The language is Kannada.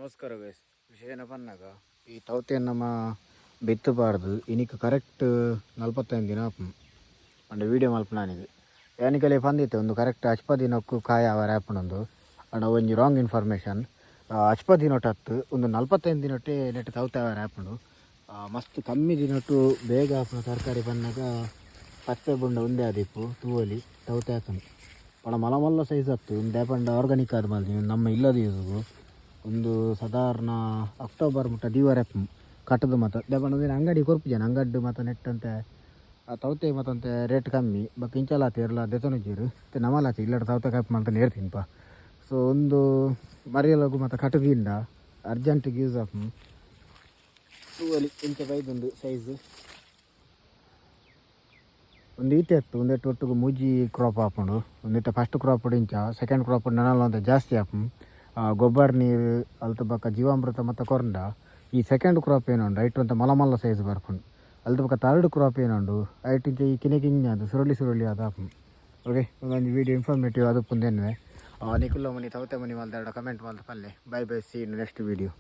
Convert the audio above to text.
ನಮಸ್ಕಾರ ಗೈಸ್. ವಿಷಯ ಏನಪ್ಪ ಅನ್ನಾಗ ಈ ತವತೆಯನ್ನು ನಮ್ಮ ಬಿತ್ತಬಾರ್ದು ಇನ್ನಿಕ್ಕೆ ಕರೆಕ್ಟ್ 45 ದಿನ ಅಂಡ್ ವೀಡಿಯೋ ಮಲ್ಪನಾನಿಗೆ ಯಾನಿಕಲೆ ಬಂದಿತ್ತು ಒಂದು ಕರೆಕ್ಟ್ 10 ದಿನಕ್ಕೂ ಕಾಯ ಅವರ ಆ್ಯಪ್ನೊಂದು ಅಂಡ್ ಒಂಜಿ ರಾಂಗ್ ಇನ್ಫಾರ್ಮೇಷನ್ 10 ದಿನೊಟ್ಟತ್ತು ಒಂದು 45 ದಿನೊಟ್ಟೆ ನೆಟ್ಟು ತವತೆ ಅವರ ಆ್ಯಪ್ನು ಮಸ್ತ್ ಕಮ್ಮಿ ದಿನಟ್ಟು ಬೇಗ ಆಪನ ತರಕಾರಿ ಬಂದಾಗ ಪಚ್ಚೆ ಬುಂಡ ಒಂದೇ ಆದಿಪ್ಪು ತೂವಲಿ ತವತೆ ಹಾಕನು ಪಣ ಮಲ್ಲ ಸೈಜ್ ಆಗ್ತು ಒಂದು ಡ್ಯಾಪಂಡ ಆರ್ಗಾನಿಕ್ ಆದ ಮೇಲೆ ನಮ್ಮ ಇಲ್ಲದ ಯೂಸು ಒಂದು ಸಾಧಾರಣ ಅಕ್ಟೋಬರ್ ಮುಟ್ಟ ದೀವರ ಕಟ್ಟದು ಮತ್ತು ದೇಪಂಡ ಅಂಗಡಿ ಕೊರ್ಪು ಜನ ಅಂಗಡಿ ಮತ್ತು ನೆಟ್ಟಂತೆ ತವತೆ ಮತ್ತಂತೆ ರೇಟ್ ಕಮ್ಮಿ ಬಕ್ ಇಂಚಲಾತಿ ಇರಲ್ಲ ದೆತನುಜೀರು ಮತ್ತು ನಮಲಾತಿ ಇಲ್ಲಡ ತವತೆ ಕಪ್ಪು ಅಂತ ನೇರ್ತೀನಿಪ್ಪ. ಸೊ ಒಂದು ಮರಿಯಲಗು ಮತ್ತು ಕಟ್ಟದಿಂದ ಅರ್ಜೆಂಟಿಗೆ ಯೂಸ್ ಆಪ್ ಟೂವಲಿ ಇಂಚ ಬೈದೊಂದು ಸೈಜು ಒಂದು ಈತೆ ಇತ್ತು ಒಂದೆಟ್ಟು ಒಟ್ಟಿಗೆ ಮೂಜಿ ಕ್ರಾಪ್ ಹಾಕೊಂಡು ಒಂದಿಟ್ಟು ಫಸ್ಟ್ ಕ್ರಾಪ್ ಇಂಚ ಸೆಕೆಂಡ್ ಕ್ರಾಪ್ ನನಲ್ಲ ಅಂತ ಜಾಸ್ತಿ ಹಾಕು ಗೊಬ್ಬರ ನೀರು ಅಲ್ತ ಬಕ್ಕ ಜೀವಾಮೃತ ಮತ್ತು ಕೊರಂಡ ಈ ಸೆಕೆಂಡ್ ಕ್ರಾಪ್ ಏನುಂಡು ಐಟು ಅಂತ ಮಲ್ಲ ಸೈಜ್ ಬರ್ಕೊಂಡು ಅಲ್ತ ಬಕ್ಕ ಥರ್ಡ್ ಕ್ರಾಪ್ ಏನುಂಡು ಐಟು ಇಂಚ ಈ ಕಿಣೆ ಅದು ಸುರುಳಿ ಅದು ಹಾಕು. ಓಕೆ ಒಂದು ವೀಡಿಯೋ ಇನ್ಫಾರ್ಮೇಟಿವ್ ಅದು ಪುಂದೇನೆ ನಿಖುಲ್ಲ ಮನಿ ತವತೆ ಮನಿ ಮಾಲ್ದಾಡ ಕಮೆಂಟ್ ಮಾಡ್ತಾ ಪಲ್ಲೆ. By C in next video.